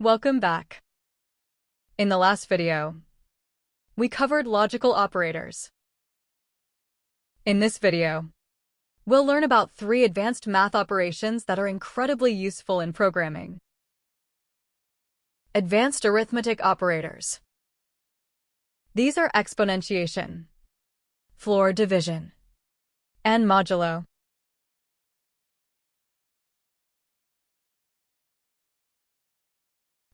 Welcome back. In the last video, we covered logical operators. In this video, we'll learn about 3 advanced math operations that are incredibly useful in programming. Advanced arithmetic operators. These are exponentiation, floor division, and modulo.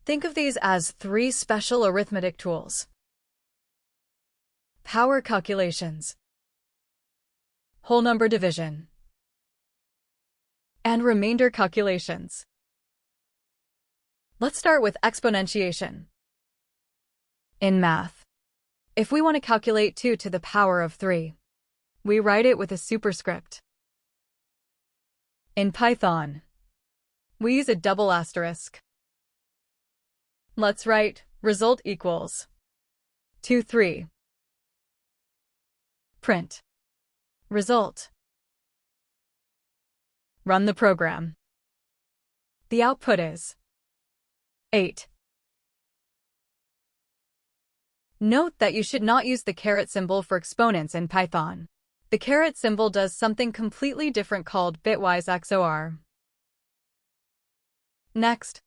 Think of these as 3 special arithmetic tools. Power calculations, whole number division, and remainder calculations. Let's start with exponentiation. In math, if we want to calculate 2 to the power of 3, we write it with a superscript. In Python, we use a double asterisk. Let's write result equals 2, 3. Print result. Run the program. The output is 8. Note that you should not use the caret symbol for exponents in Python. The caret symbol does something completely different called bitwise XOR. Next,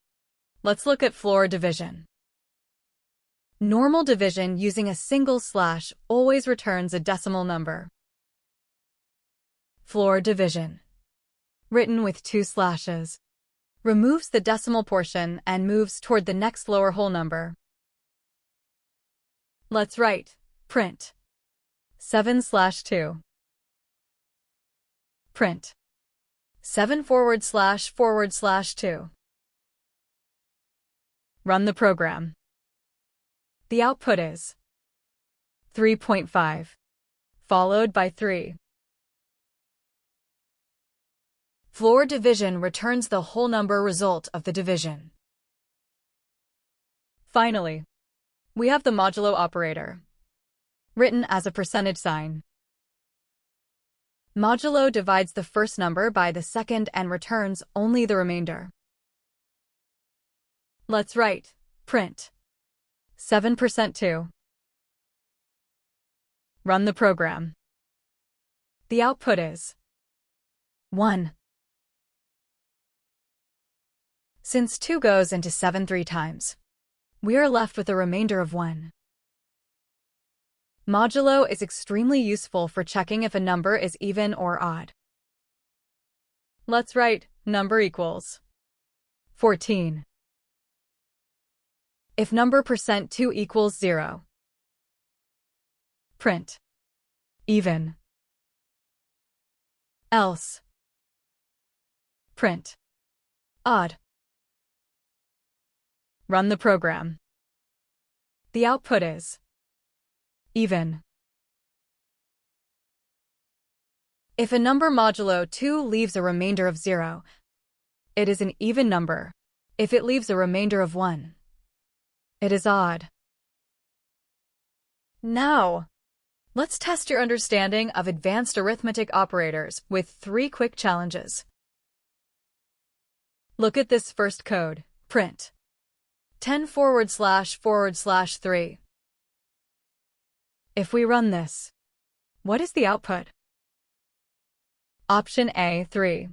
let's look at floor division. Normal division using a single slash always returns a decimal number. Floor division, written with 2 slashes, removes the decimal portion and moves toward the next lower whole number. Let's write print 7/2. Print 7/2. Run the program. The output is 3.5, followed by 3. Floor division returns the whole number result of the division. Finally, we have the modulo operator, written as a percentage sign. Modulo divides the first number by the second and returns only the remainder. Let's write print 7%2. Run the program. The output is 1. Since 2 goes into 7 3 times, we are left with a remainder of 1. Modulo is extremely useful for checking if a number is even or odd. Let's write number equals 14. If number %2 equals 0, print even. Else, print odd. Run the program. The output is even. If a number modulo 2 leaves a remainder of 0, it is an even number. If it leaves a remainder of 1, it is odd. Now, let's test your understanding of advanced arithmetic operators with 3 quick challenges. Look at this first code, print 10/3. If we run this, what is the output? Option A, 3.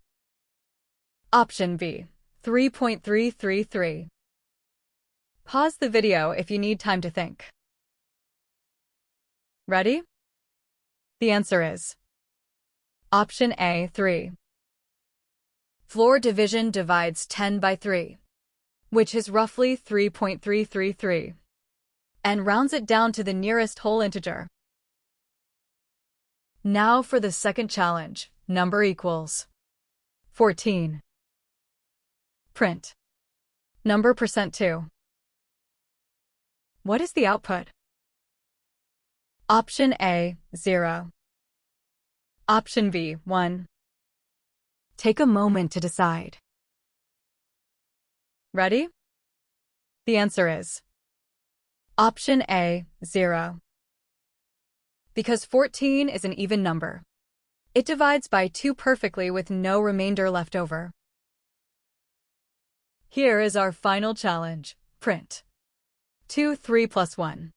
Option B, 3.333. Pause the video if you need time to think. Ready? The answer is option A, 3. Floor division divides 10 by 3, which is roughly 3.333, and rounds it down to the nearest whole integer. Now for the second challenge, number equals 14. Print number %2. What is the output? Option A, 0. Option B, 1. Take a moment to decide. Ready? The answer is option A, 0. Because 14 is an even number, it divides by 2 perfectly with no remainder left over. Here is our final challenge, Print 2, 3 plus 1.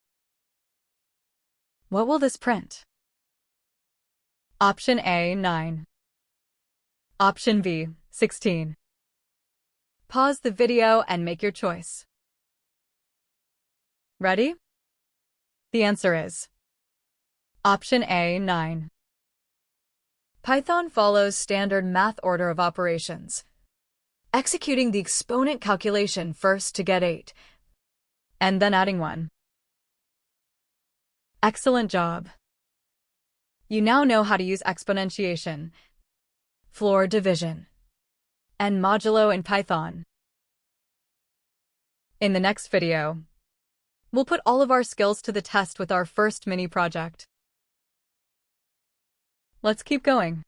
What will this print? Option A, 9. Option B, 16. Pause the video and make your choice. Ready? The answer is Option A, 9. Python follows standard math order of operations, executing the exponent calculation first to get 8, and then adding 1. Excellent job! You now know how to use exponentiation, floor division, and modulo in Python. In the next video, we'll put all of our skills to the test with our first mini project. Let's keep going.